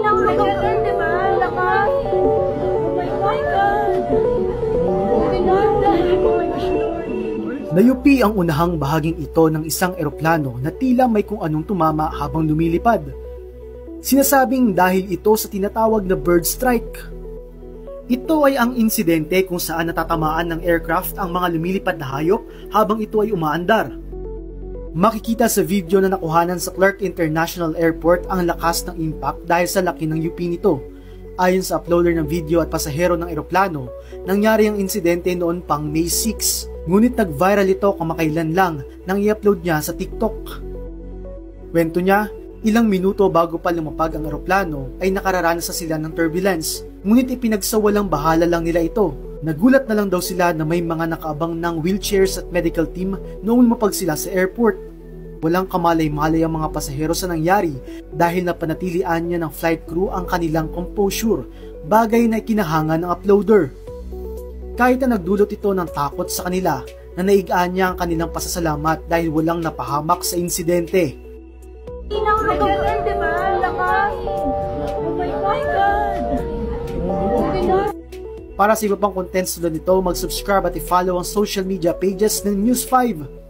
Nang diba? Lakas. Oh my God. Nayupi ang unahang bahaging ito ng isang eroplano na tila may kung anong tumama habang lumilipad. Sinasabing dahil ito sa tinatawag na bird strike. Ito ay ang insidente kung saan natatamaan ng aircraft ang mga lumilipad na hayop habang ito ay umaandar. Makikita sa video na nakuhanan sa Clark International Airport ang lakas ng impact dahil sa laki ng UP nito. Ayon sa uploader ng video at pasahero ng eroplano, nangyari ang insidente noon pang May 6. Ngunit nag-viral ito kamakailan lang nang i-upload niya sa TikTok. Kwento niya, ilang minuto bago pa lumapag ang eroplano ay nakararanas sila ng turbulence. Ngunit ipinagsawalang bahala lang nila ito. Nagulat na lang daw sila na may mga nakaabang ng wheelchairs at medical team noong lumapag sila sa airport. Walang kamalay-malay ang mga pasahero sa nangyari dahil napanatilian niya ng flight crew ang kanilang composure, bagay na ikinahanga ng uploader. Kahit na nagdulot ito ng takot sa kanila, na naigaan niya ang kanilang pasasalamat dahil walang napahamak sa insidente. Diba? Lakas. Oh my God. Para sa iba pang contents tulad nito, mag-subscribe at i-follow ang social media pages ng News 5.